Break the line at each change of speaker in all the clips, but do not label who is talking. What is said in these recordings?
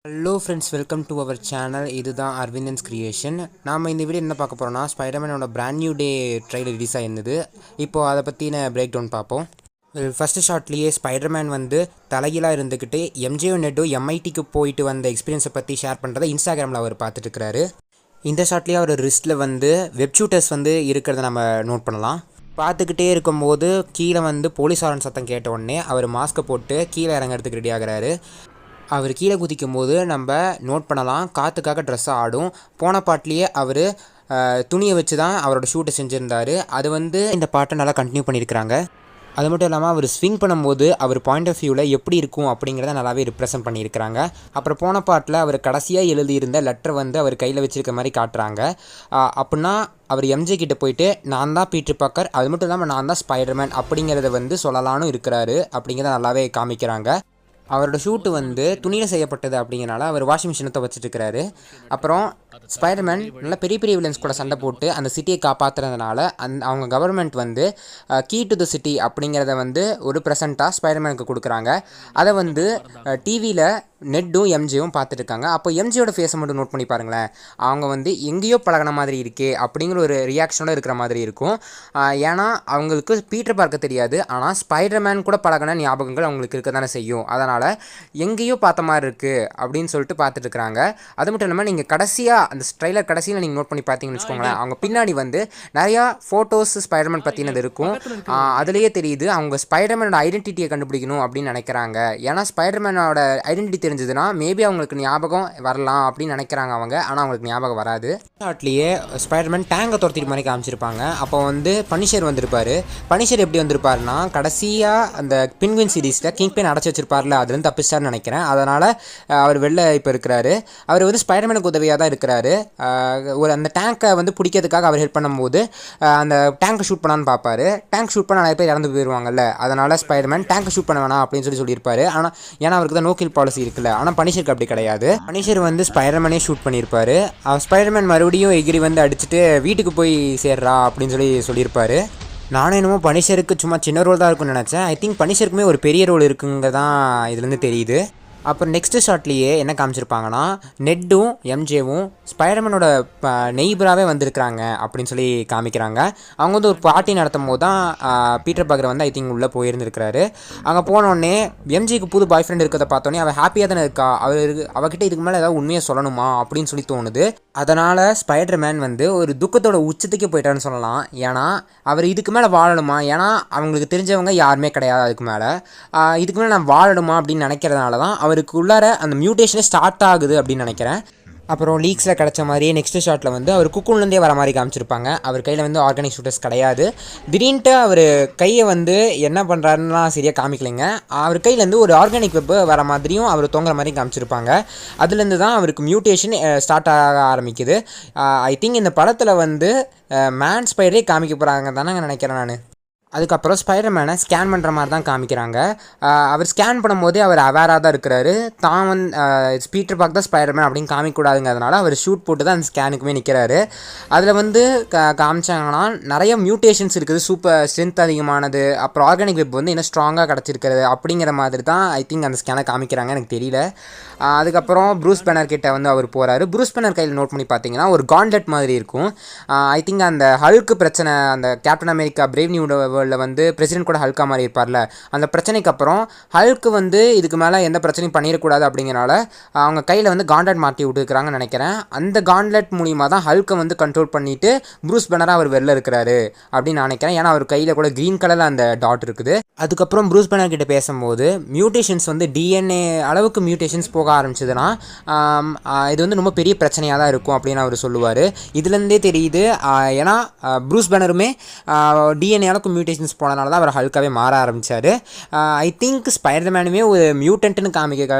Hello friends, welcome to our channel. இதுதான் Aravindan's creation. நாம் இந்த வீடியோ என்ன பார்க்க போகிறோம்னா, ஸ்பைடர்மேனோட brand new day trailer release ஆயிருந்தது. இப்போது அதை பற்றின பிரேக் டவுன் பார்ப்போம். ஃபஸ்ட்டு ஷார்ட்லேயே ஸ்பைடர்மேன் வந்து தலைகீழாக இருந்துக்கிட்டு எம்ஜே நெட்டோ எம்ஐடிக்கு போயிட்டு வந்த எக்ஸ்பீரியன்ஸை பற்றி ஷேர் பண்ணுறதை இன்ஸ்டாகிராமில் அவர் பார்த்துட்டு இருக்கிறாரு. இந்த ஷார்ட்லேயே அவர் ரிஸ்ட்டில் வந்து வெப் ஷூட்டர்ஸ் வந்து இருக்கிறத நம்ம நோட் பண்ணலாம். பார்த்துக்கிட்டே இருக்கும்போது கீழே வந்து போலீஸ் ஆரன் சத்தம் கேட்ட உடனே அவர் மாஸ்க்கை போட்டு கீழே இறங்குறதுக்கு ரெடி ஆகிறாரு. அவர் கீழே குதிக்கும் போது நம்ம நோட் பண்ணலாம், காற்றுக்காக ட்ரெஸ்ஸை ஆடும். போன பாட்டிலேயே அவர் துணியை வச்சு தான் அவரோட ஷூட்டை செஞ்சுருந்தார். அது வந்து இந்த பாட்டை நல்லா கண்டினியூ பண்ணியிருக்கிறாங்க. அது மட்டும் இல்லாமல் அவர் ஸ்விங் பண்ணும்போது அவர் பாயிண்ட் ஆஃப் வியூவில் எப்படி இருக்கும் அப்படிங்கிறத நல்லாவே ரிப்ரசென்ட் பண்ணியிருக்கிறாங்க. அப்புறம் போன பாட்டில் அவர் கடைசியாக எழுதியிருந்த லெட்டர் வந்து அவர் கையில் வச்சுருக்க மாதிரி காட்டுறாங்க. அப்படின்னா அவர் எம்ஜே கிட்டே போயிட்டு நான் தான் பீட்டர் பார்க்கர், அது மட்டும் இல்லாமல் நான் தான் ஸ்பைடர்மேன் அப்படிங்கிறத வந்து சொல்லலான்னு இருக்கிறாரு அப்படிங்கிறத நல்லாவே காமிக்கிறாங்க. அவரோட ஷூட்டு வந்து துணியில் செய்யப்பட்டது அப்படிங்கிறனால அவர் வாஷிங் மிஷினை துவச்சிட்டு இருக்கிறாரு. அப்புறம் ஸ்பைடர்மேன் நல்லா பெரிய பெரிய வில்லன்ஸ் கூட சண்டை போட்டு அந்த சிட்டியை காப்பாற்றுறதுனால அவங்க கவர்மெண்ட் வந்து கீ டு த சிட்டி அப்படிங்கிறத வந்து ஒரு ப்ரெசண்ட்டாக ஸ்பைடர்மேனுக்கு கொடுக்குறாங்க. அதை வந்து டிவியில் நெட்டும் எம்ஜியும் பார்த்துட்டு இருக்காங்க. அப்போ எம்ஜியோட ஃபேஸை மட்டும் நோட் பண்ணி பாருங்களேன். அவங்க வந்து எங்கேயோ பழகின மாதிரி இருக்கே அப்படிங்கிற ஒரு ரியாக்ஷனோட இருக்கிற மாதிரி இருக்கும். ஏன்னா அவங்களுக்கு பீட்டர் பார்க்க தெரியாது, ஆனால் ஸ்பைடர்மேன் கூட பழகின ஞாபகங்கள் அவங்களுக்கு இருக்க தானே செய்யும். அதனால் எங்கேயோ பார்த்த மாதிரி இருக்குது அப்படின்னு சொல்லிட்டு பார்த்துட்டு இருக்கிறாங்க. அது மட்டும் இல்லாமல் நீங்கள் கடைசியாக அந்த ட்ரைலர் கடைசியில் நீங்கள் நோட் பண்ணி பார்த்தீங்கன்னு வச்சுக்கோங்களேன், அவங்க பின்னாடி வந்து நிறையா ஃபோட்டோஸ் ஸ்பைடர்மேன் பற்றினது இருக்கும். அதுலேயே தெரியுது அவங்க ஸ்பைடர்மேனோட ஐடென்டிட்டியை கண்டுபிடிக்கணும் அப்படின்னு நினைக்கிறாங்க. ஏன்னா ஸ்பைடர்மேனோட ஐடென்டிட்டி தெரிஞ்சதுன்னா மேபி அவங்களுக்கு ஞாபகம் வரலாம் அப்படின்னு நினைக்கிறாங்க அவங்க, ஆனால் அவங்களுக்கு ஞாபகம் வராது. ஷார்ட்லேயே ஸ்பைடர்மேன் டேங்கை துரத்திட்டு மாதிரி காமிச்சிருப்பாங்க. அப்போ வந்து பனிஷர் வந்திருப்பார். பனிஷர் எப்படி வந்திருப்பாருன்னா, கடைசியாக அந்த பின்குயின் சீரீஸில் கிங் பென் அடைச்சி வச்சிருப்பார்ல, அதுலேருந்து தப்பிச்சார்னு நினைக்கிறேன். அதனால் அவர் வெளில இப்போ இருக்கிறாரு. அவர் வந்து ஸ்பைடர்மேனுக்கு உதவியாக தான் இருக்கிறாரு. ஒரு அந்த டேங்கை வந்து பிடிக்கிறதுக்காக அவர் ஹெல்ப் பண்ணும்போது அந்த டேங்கை ஷூட் பண்ணான்னு பார்ப்பாரு. டேங்க் ஷூட் பண்ண நிறைய பேர் இறந்து போயிடுவாங்கல்ல, அதனால் ஸ்பைடர்மேன் டேங்கை ஷூட் பண்ண வேணாம் அப்படின்னு சொல்லியிருப்பாரு. ஆனால் ஏன்னா அவருக்கு தான் நோக்கில் பாலிசி இருக்குல்ல. ஆனால் பனிஷருக்கு அப்படி கிடையாது. பனிஷர் வந்து ஸ்பைடர்மேனே ஷூட் பண்ணியிருப்பாரு. ஸ்பைடர்மேன் மறுபடியும் எகிரி வந்து அடிச்சுட்டு வீட்டுக்கு போய் சேர்றா அப்படின்னு சொல்லியிருப்பாரு. நானும் என்னமோ பனிஷருக்கு சும்மா சின்ன ரோல் தான் இருக்குன்னு நினச்சேன். ஐ திங்க் பனிஷருக்குமே ஒரு பெரிய ரோல் இருக்குங்க தான் இதுலேருந்து தெரியுது. அப்புறம் நெக்ஸ்ட்டு ஷார்ட்லேயே என்ன காமிச்சிருப்பாங்கன்னா, நெட்டும் எம்ஜேவும் ஸ்பைடர்மேனோட நெய்பராகவே வந்திருக்கிறாங்க அப்படின்னு சொல்லி காமிக்கிறாங்க. அவங்க வந்து ஒரு பார்ட்டி நடத்தும் போது தான் பீட்டர் பார்க்கர் வந்து ஐ திங்க் உள்ளே போயிருந்துருக்கிறாரு. அங்கே போனோடனே எம்ஜிக்கு புது பாய் ஃப்ரெண்ட் இருக்கிறத பார்த்தோன்னே அவள் ஹாப்பியாக தானே இருக்கா, அவகிட்ட இதுக்கு மேலே ஏதாவது உண்மையை சொல்லணுமா அப்படின்னு சொல்லி தோணுது. அதனால் ஸ்பைடர்மேன் வந்து ஒரு துக்கத்தோட உச்சத்துக்கே போயிட்டான்னு சொல்லலாம். ஏன்னா அவர் இதுக்கு மேலே வாழணுமா, ஏன்னா அவங்களுக்கு தெரிஞ்சவங்க யாருமே கிடையாது அதுக்கு மேலே. இதுக்கு மேலே நான் வாழணுமா அப்படின்னு நினைக்கிறதுனால தான் அவருக்கு உள்ளார அந்த மியூட்டேஷனே ஸ்டார்ட் ஆகுது அப்படின்னு நினைக்கிறேன். அப்புறம் லீக்ஸில் கிடச்ச மாதிரியே நெக்ஸ்ட் ஷாட்டில் வந்து அவர் குக்கூன்லேருந்தே வர மாதிரி காமிச்சிருப்பாங்க. அவர் கையில் வந்து ஆர்கானிக் ஷூட்டர்ஸ் கிடையாது. திடீர்னுட்டு அவர் கையை வந்து என்ன பண்ணுறாருலாம் சரியாக காமிக்கலைங்க. அவர் கையிலேருந்து ஒரு ஆர்கானிக் வெப் வர மாதிரியும் அவர் தோங்குற மாதிரியும் காமிச்சிருப்பாங்க. அதுலேருந்து தான் அவருக்கு மியூட்டேஷன் ஸ்டார்ட் ஆக ஆரம்பிக்குது. ஐ திங்க் இந்த படத்தில் வந்து மேன் ஸ்பைடரே காமிக்க போகிறாங்க தானே நினைக்கிறேன் நான். அதுக்கப்புறம் ஸ்பைடர்மேனை ஸ்கேன் பண்ணுற மாதிரி தான் காமிக்கிறாங்க. அவர் ஸ்கேன் பண்ணும்போதே அவர் அவேராக தான் இருக்கிறாரு. தான் வந்து பீட்டர் பார்க் தான் ஸ்பைடர்மேன் அப்படின்னு காமிக்கக்கூடாதுங்கிறதுனால அவர் ஷூட் போட்டு தான் அந்த ஸ்கேனுக்குமே நிற்கிறாரு. அதில் வந்து காமிச்சாங்கன்னா நிறைய மியூட்டேஷன்ஸ் இருக்குது, சூப்பர் ஸ்ட்ரென்த் அதிகமானது, அப்புறம் ஆர்கானிக் வெப் வந்து இன்னும் ஸ்ட்ராங்காக கிடச்சிருக்கிறது அப்படிங்கிற மாதிரி தான் ஐ திங்க் அந்த ஸ்கேனை காமிக்கிறாங்க, எனக்கு தெரியல. அதுக்கப்புறம் ப்ரூஸ் பேனர் கிட்ட வந்து அவர் போகிறாரு. ப்ரூஸ் பேனர் கையில் நோட் பண்ணி பார்த்தீங்கன்னா ஒரு காண்ட்லெட் மாதிரி இருக்கும். ஐ திங்க் அந்த ஹல்க்கு பிரச்சனை, அந்த கேப்டன் அமெரிக்கா பிரேவ் நியூ வேர்ல்டில் வந்து பிரசிடென்ட் கூட ஹல்கா மாதிரி இருப்பார்ல, அந்த பிரச்சனைக்கு அப்புறம் ஹல்க்கு வந்து இதுக்கு மேலே எந்த பிரச்சனையும் பண்ணிடக்கூடாது அப்படிங்கிறனால அவங்க கையில் வந்து காண்ட்லெட் மாட்டி விட்டுருக்குறாங்கன்னு நினைக்கிறேன். அந்த காண்ட்லெட் மூலிமா தான் ஹல்க்கை வந்து கண்ட்ரோல் பண்ணிவிட்டு ப்ரூஸ் பேனராக அவர் வெளில இருக்கிறாரு அப்படின்னு நான் நினைக்கிறேன். ஏன்னா அவர் கையில் கூட க்ரீன் கலரில் அந்த டாட் இருக்குது. அதுக்கப்புறம் ப்ரூஸ் பேனர் கிட்ட பேசும்போது மியூட்டேஷன்ஸ் வந்து டிஎன்ஏ அளவுக்கு மியூட்டேஷன்ஸ் போக ஆரம்பிச்சதுன்னா இது வந்து ரொம்ப பெரிய பிரச்சனையாக தான் இருக்கும் அப்படின்னு அவர் சொல்லுவார். இதுலேருந்தே தெரியுது. ஏன்னா ப்ரூஸ் பேனருமே டிஎன்ஏ அளவுக்கு மியூட்டேஷன்ஸ் போனதுனால தான் அவர் ஹல்காவே மாற ஆரம்பித்தார். ஐ திங்க் ஸ்பைடர்மேனுமே ஒரு மியூட்டன்ட்னு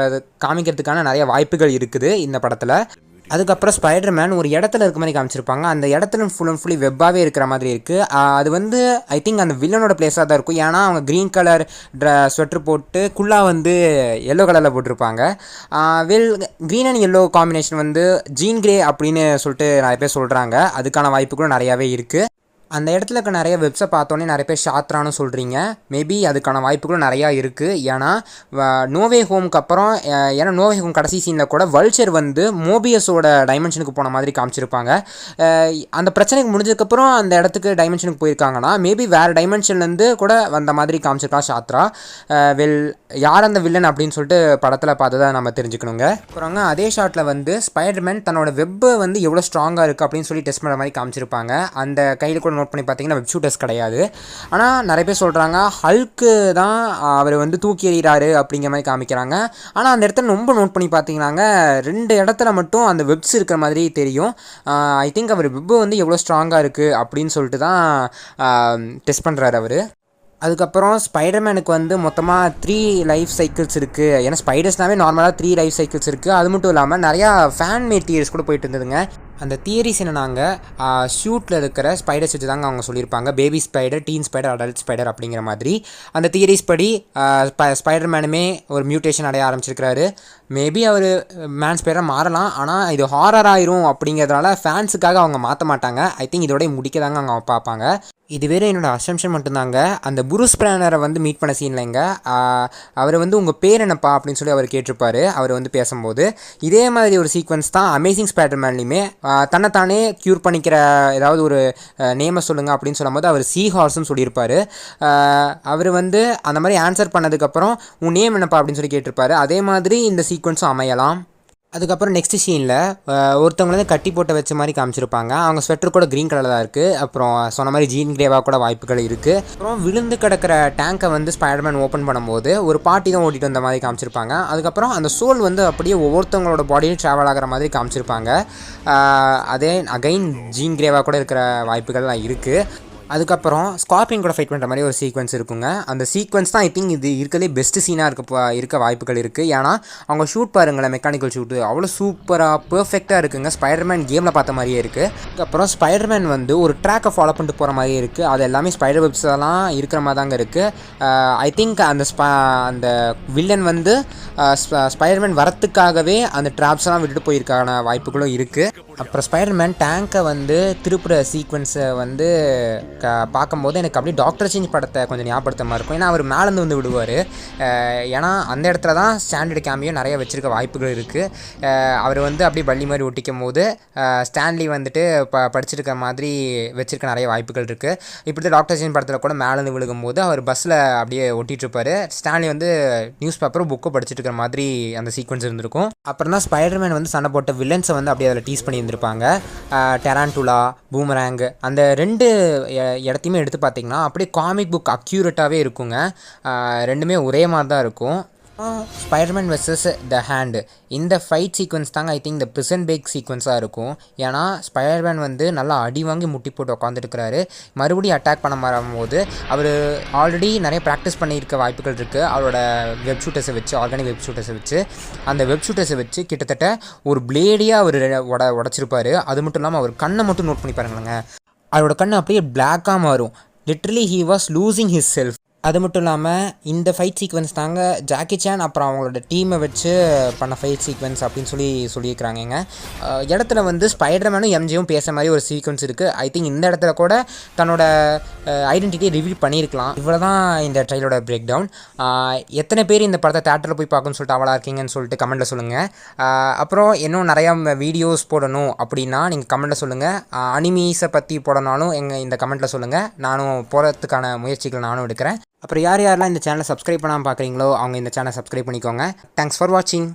காமிக்கிறதுக்கான நிறைய வாய்ப்புகள் இருக்குது இந்த படத்தில். அதுக்கப்புறம் ஸ்பைடர்மேன் ஒரு இடத்துல இருக்க மாதிரி காமிச்சிருப்பாங்க. அந்த இடத்துல ஃபுல்லி வெப்பாகவே இருக்கிற மாதிரி இருக்குது. அது வந்து ஐ திங்க் அந்த வில்லனோட பிளேஸாக தான் இருக்கும். ஏன்னா அவங்க க்ரீன் கலர் ஸ்வெட்டர் போட்டு குள்ளா வந்து எல்லோ கலரில் போட்டிருப்பாங்க. க்ரீன் அண்ட் எல்லோ காம்பினேஷன் வந்து ஜீன் கிரே அப்படின்னு சொல்லிட்டு நிறைய பேர் சொல்கிறாங்க. அதுக்கான வாய்ப்பு கூட நிறையாவே இருக்குது. அந்த இடத்துல இருக்க நிறைய வெப்ஸை பார்த்தோன்னே நிறைய பேர் ஷாத்ரான்னு சொல்கிறீங்க. மேபி அதுக்கான வாய்ப்புகளும் நிறையா இருக்குது. ஏன்னா நோவே ஹோமுக்கு அப்புறம் ஏன்னா நோவே ஹோம் கடைசி சீனில் கூட வல்ச்சர் வந்து மோபியஸோட டைமென்ஷனுக்கு போன மாதிரி காமிச்சிருப்பாங்க. அந்த பிரச்சனைக்கு முடிஞ்சதுக்கப்புறம் அந்த இடத்துக்கு டைமென்ஷனுக்கு போயிருக்காங்கன்னா மேபி வேறு டைமென்ஷன்லேருந்து கூட வந்த மாதிரி காமிச்சிருக்கா ஷாத்ரா. யார் அந்த வில்லன் அப்படின்னு சொல்லிட்டு படத்தில் பார்த்து தான் நம்ம தெரிஞ்சுக்கணுங்க. அப்புறங்க அதே ஷாட்டில் வந்து ஸ்பைடர்மேன் தன்னோட வெப்பை வந்து எவ்வளோ ஸ்ட்ராங்காக இருக்குது அப்படின்னு சொல்லி டெஸ்ட் பண்ணுற மாதிரி காமிச்சிருப்பாங்க. அந்த கையில் கூட நோட் பண்ணி பார்த்தீங்கன்னா வெப் ஷூட்டர்ஸ் கிடையாது. ஆனால் நிறைய பேர் சொல்கிறாங்க ஹல்க்கு தான் அவர் வந்து தூக்கி எறிகிறாரு அப்படிங்கிற மாதிரி காமிக்கிறாங்க. ஆனால் அந்த இடத்துல ரொம்ப நோட் பண்ணி பார்த்தீங்கன்னாங்க 2 இடத்துல மட்டும் அந்த வெப்ஸ் இருக்கிற மாதிரி தெரியும். ஐ திங்க் அவர் வெப்பு வந்து எவ்வளோ ஸ்ட்ராங்காக இருக்குது அப்படின்னு சொல்லிட்டு தான் டெஸ்ட் பண்ணுறாரு அவர். அதுக்கப்புறம் ஸ்பைடர்மேனுக்கு வந்து மொத்தமாக 3 லைஃப் சைக்கிள்ஸ் இருக்குது. ஏன்னா ஸ்பைடர்ஸ்னாவே நார்மலாக 3 லைஃப் சைக்கிள்ஸ் இருக்குது. அது மட்டும் இல்லாமல் நிறையா ஃபேன் மேட் தியரிஸ் கூட போயிட்டு இருந்ததுங்க. அந்த தியரிஸ் என்னன்னாங்க ஷூட்டில் இருக்கிற ஸ்பைடர்ஸ் வச்சு தாங்க அவங்க சொல்லியிருப்பாங்க. Baby spider, teen spider, adult spider அப்படிங்கிற மாதிரி. அந்த தியரிஸ் படி ஸ்பைடர்மேனுமே ஒரு மியூட்டேஷன் அடைய ஆரம்பிச்சிருக்கிறாரு. மேபி அவர் மேன் ஸ்பைடராக மாறலாம். ஆனால் இது ஹாரர் ஆயிரும் அப்படிங்கிறதுனால ஃபேன்ஸுக்காக அவங்க மாற்ற மாட்டாங்க. ஐ திங்க் இதோட முடிக்க தாங்க அவங்க பார்ப்பாங்க. இது வேறு என்னோடய அசம்ஷன் மட்டும்தாங்க. அந்த புரூஸ் பேனரை வந்து மீட் பண்ண சீன்லைங்க அவர் வந்து உங்கள் பேர் என்னப்பா அப்படின்னு சொல்லி அவர் கேட்டிருப்பார் அவர் வந்து பேசும்போது. இதே மாதிரி ஒரு சீக்வன்ஸ் தான் அமேசிங் ஸ்பைடர்மேன்லையுமே தன்னைத்தானே க்யூர் பண்ணிக்கிற ஏதாவது ஒரு நேமை சொல்லுங்கள் அப்படின்னு சொல்லும்போது அவர் சீ ஹார்ஸ்ன்னு சொல்லியிருப்பார். அவர் வந்து அந்த மாதிரி ஆன்சர் பண்ணதுக்கப்புறம் உன் நேம் என்னப்பா அப்படின்னு சொல்லி கேட்டிருப்பாரு. அதே மாதிரி இந்த சீக்வன்ஸும் அமையலாம். அதுக்கப்புறம் நெக்ஸ்ட் சீனில் ஒருத்தவங்க வந்து கட்டி போட்ட வச்ச மாதிரி காமிச்சிருப்பாங்க. அவங்க ஸ்வெட்டர் கூட க்ரீன் கலரில் தான் இருக்குது. அப்புறம் சொன்ன மாதிரி ஜீன் கிரேவாக கூட வாய்ப்புகள் இருக்குது. அப்புறம் விழுந்து கிடக்கிற டேங்கை வந்து ஸ்பைடர்மேன் ஓப்பன் பண்ணும்போது ஒரு பாட்டி தான் ஓட்டிகிட்டு வந்த மாதிரி காமிச்சிருப்பாங்க. அதுக்கப்புறம் அந்த சோல் வந்து அப்படியே ஒவ்வொருத்தவங்களோட பாடியும் ட்ராவல் ஆகிற மாதிரி காமிச்சிருப்பாங்க. அதே அகைன் ஜீன் கிரேவாக கூட இருக்கிற வாய்ப்புகள்லாம் இருக்குது. அதுக்கப்புறம் ஸ்கார்பியன் கூட ஃபைட் பண்ணுற மாதிரி ஒரு சீக்வன்ஸ் இருக்குங்க. அந்த சீக்வன்ஸ் தான் ஐ திங்க் இது இருக்கிறதே பெஸ்ட் சீனாக இருக்க வாய்ப்புகள் இருக்குது. ஏன்னா அவங்க ஷூட் பாருங்களேன், மெக்கானிக்கல் ஷூட்டு அவ்வளோ சூப்பராக பர்ஃபெக்டாக இருக்குங்க. ஸ்பைடர்மேன் கேமில் பார்த்த மாதிரியே இருக்குது. அதுக்கப்புறம் ஸ்பைடர்மேன் வந்து ஒரு ட்ராக்கை ஃபாலோ பண்ணிட்டு போகிற மாதிரியே இருக்குது. அது எல்லாமே ஸ்பைடர் வெப்ஸ் எல்லாம் இருக்கிற மாதிரி தாங்க இருக்குது. ஐ திங்க் அந்த வில்லன் வந்து ஸ்பைடர்மேன் வரத்துக்காகவே அந்த ட்ராப்ஸ்லாம் விட்டுட்டு போயிருக்கான வாய்ப்புகளும் இருக்குது. அப்புறம் ஸ்பைடர்மேன் டேங்கை வந்து திருப்புற சீக்வன்ஸை வந்து பார்க்கும்போது எனக்கு அப்படியே டாக்டர் சேஞ்ச் படத்தை கொஞ்சம் ஞாபகப்படுத்த மாதிரி இருக்கும். ஏன்னா அவர் மேலேருந்து வந்து விடுவார். ஏன்னா அந்த இடத்துல தான் ஸ்டாண்டர்டு கேமியோ நிறைய வச்சுருக்க வாய்ப்புகள் இருக்குது. அவர் வந்து அப்படியே பள்ளி மாதிரி ஒட்டிக்கும் போது ஸ்டான்லி வந்துட்டு படிச்சிருக்க மாதிரி வச்சுருக்க நிறைய வாய்ப்புகள் இருக்குது. இப்படி தான் டாக்டர் சேஞ்ச் படத்தில் கூட மேலேருந்து விழுகும்போது அவர் பஸ்ஸில் அப்படியே ஒட்டிகிட்ருப்பார். ஸ்டான்லி வந்து நியூஸ் பேப்பரும் புக்கை படிச்சுட்டு இருக்கிற மாதிரி அந்த சீக்வன்ஸ் இருந்திருக்கும். அப்புறம் தான் ஸ்பைடர்மேன் வந்து சண்டை போட்ட வில்லன்ஸை வந்து அப்படியே அதில் டீஸ் பண்ணியிருந்திருப்பாங்க. டெரான்டுலா, பூமராங் அந்த 2 இடத்தையுமே எடுத்து பார்த்திங்கன்னா அப்படியே காமிக் புக் அக்யூரேட்டாகவே இருக்குங்க. ரெண்டுமே ஒரே மாதிரி தான் இருக்கும். ஸ்பைடர்மேன் வெர்சஸ் த ஹேண்டு இந்த ஃபைட் சீக்வன்ஸ் தாங்க ஐ திங்க் இந்த ப்ரிசன் பிரேக் சீக்வன்ஸாக இருக்கும். ஏன்னா ஸ்பைடர்மேன் வந்து நல்லா அடி வாங்கி முட்டி போட்டு உட்காந்துருக்கிறாரு. மறுபடியும் அட்டாக் பண்ண வரும்போது அவர் ஆல்ரெடி நிறைய ப்ராக்டிஸ் பண்ணியிருக்க வாய்ப்புகள் இருக்குது. அவரோட வெப் ஷூட்டர்ஸை வச்சு, ஆர்கானிக் வெப் ஷூட்டர்ஸை வச்சு, அந்த வெப் ஷூட்டர்ஸை வச்சு கிட்டத்தட்ட ஒரு பிளேடியாக அவர் உடச்சிருப்பார். அது மட்டும் இல்லாமல் அவர் கண்ணை மட்டும் நோட் பண்ணி பாருங்களேங்க, அவரோட கண் அப்படியே பிளாக்காக மாறும். Literally he was losing his self. அது மட்டும் இல்லாமல் இந்த ஃபைட் சீக்வன்ஸ் தாங்க ஜாக்கி சான் அப்புறம் அவங்களோட டீமை வச்சு பண்ண ஃபைட் சீக்வன்ஸ் அப்படின்னு சொல்லியிருக்கிறாங்க. இடத்துல வந்து ஸ்பைடர்மேனும் எம்ஜியும் பேசுகிற மாதிரி ஒரு சீக்வன்ஸ் இருக்குது. ஐ திங்க் இந்த இடத்துல கூட தன்னோட ஐடென்டிட்டியை ரிவீல் பண்ணியிருக்கலாம். இவ்வளோ தான் இந்த ட்ரைலரோட பிரேக் டவுன். எத்தனை பேர் இந்த படத்தை தேட்டரில் போய் பார்க்கணும்னு சொல்லிட்டு அவளாக இருக்கீங்கன்னு சொல்லிட்டு கமெண்ட்டில் சொல்லுங்கள். அப்புறம் இன்னும் நிறையா வீடியோஸ் போடணும் அப்படின்னா நீங்கள் கமெண்ட்டில் சொல்லுங்கள். அனிமீஸை பற்றி போடனாலும் இந்த கமெண்ட்டில் சொல்லுங்கள். நானும் போகிறதுக்கான முயற்சிகள் நானும் எடுக்கிறேன். அப்புறம் யாரெல்லாம் இந்த சேனலை சப்ஸ்கிரைப் பண்ணாமல் பார்க்குறீங்களோ அவங்க இந்த சேனலை சப்ஸ்கிரைப் பண்ணிக்கோங்க. தேங்க்ஸ் ஃபார் வாட்சிங்.